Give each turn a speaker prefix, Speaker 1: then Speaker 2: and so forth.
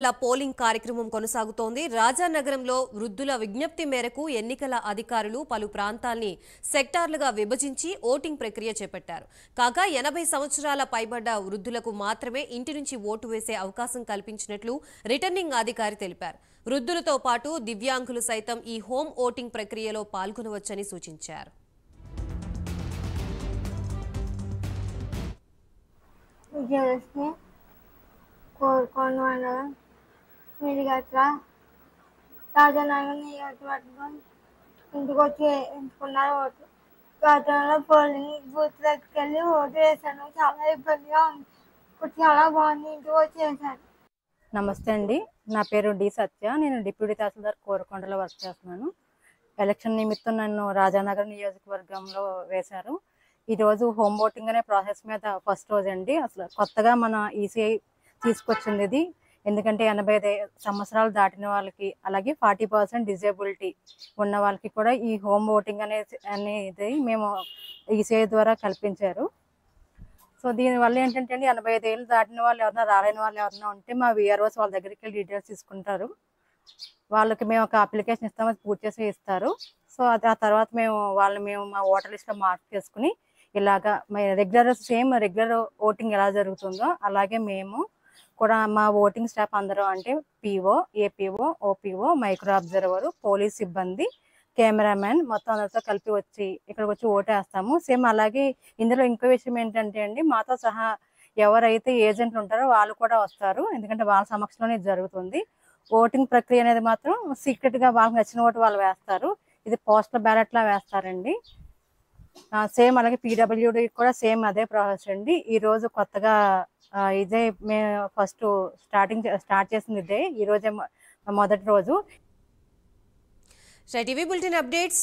Speaker 1: Polling కార్యక్రమం కొనసాగుతోంది. రాజానగరంలో వృద్ధుల విజ్ఞప్తి మేరకు ఎన్నికల అధికారులు పలు ప్రాంతాల్ని సెక్టార్లుగా విభజించి ఓటింగ్ ప్రక్రియ చేపట్టారు. కాగా 80 సంవత్సరాల పైబడ్డ వృద్ధులకు మాత్రమే ఇంటి నుంచి ఓటు వేసే అవకాశం కల్పించినట్లు రిటర్నింగ్ అధికారి తెలిపారు. వృద్ధులతో పాటు దివ్యాంగులు సైతం ఈ హోమ్ ఓటింగ్ ప్రక్రియలో పాల్గొనవచ్చని సూచించారు.
Speaker 2: మీరుగట్రా రాజానగర్ నియోజకవర్గం ఇంటికి వచ్చి ఎంచుకున్నారు ఓటు. రాజానగర్లో పోలింగ్ బూత్ దగ్గరికి వెళ్ళి ఓటు వేసాను. చాలా ఇబ్బందిగా ఉంది. ఇప్పుడు చాలా బాగుంది. ఇంటికి వచ్చి వేసాను.
Speaker 3: నమస్తే అండి, నా పేరు డి సత్య. నేను డిప్యూటీ తహసీల్దార్ కోరకొండలో వర్క్ చేస్తున్నాను. ఎలక్షన్ నిమిత్తం నన్ను రాజానగర్ నియోజకవర్గంలో వేశారు. ఈరోజు హోమ్ ఓటింగ్ అనే ప్రాసెస్ మీద ఫస్ట్ రోజు అండి. అసలు కొత్తగా మన ఈసీఐ తీసుకొచ్చింది ఇది. ఎందుకంటే 85 సంవత్సరాలు దాటిన వాళ్ళకి, అలాగే 40% డిజేబిలిటీ ఉన్న వాళ్ళకి కూడా ఈ హోమ్ ఓటింగ్ అనేది మేము ఈసీఐ ద్వారా కల్పించారు. సో దీనివల్ల ఏంటంటే అండి, 85 ఏళ్ళు దాటిన వాళ్ళు ఎవరైనా, రాలేని వాళ్ళు ఎవరైనా ఉంటే మా విఆర్ఓస్ వాళ్ళ దగ్గరికి వెళ్ళి డీటెయిల్స్ తీసుకుంటారు. వాళ్ళకి మేము ఒక అప్లికేషన్ ఇస్తాము, అది పూర్తి చేసి ఇస్తారు. సో ఆ తర్వాత మేము మా ఓటర్ లిస్ట్లో మార్క్ చేసుకుని ఇలాగా రెగ్యులర్ ఓటింగ్ ఎలా జరుగుతుందో అలాగే మేము కూడా మా ఓటింగ్ స్టాఫ్ అందరూ, అంటే PO, APO, Oppo, micro observer, police సిబ్బంది, కెమెరామెన్ మొత్తం అందరితో కలిపి ఇక్కడికి వచ్చి ఓటేస్తాము. సేమ్ అలాగే ఇందులో ఇంకో విషయం ఏంటంటే అండి, మాతో సహా ఎవరైతే ఏజెంట్లు ఉంటారో వాళ్ళు కూడా వస్తారు. ఎందుకంటే వాళ్ళ సమక్షంలోనే ఇది జరుగుతుంది. ఓటింగ్ ప్రక్రియ అనేది మాత్రం సీక్రెట్గా వాళ్ళకి నచ్చిన ఓటు వాళ్ళు వేస్తారు. ఇది పోస్టల్ బ్యాలెట్ లా వేస్తారండి. సేమ్ అలాగే పీడబ్ల్యూడి కూడా సేమ్ అదే ప్రాసెస్ అండి. ఈరోజు కొత్తగా ఇదే మేము ఫస్ట్ స్టార్ట్ చేసింది ఇదే. ఈరోజే మొదటి రోజు.
Speaker 1: TV bulletin updates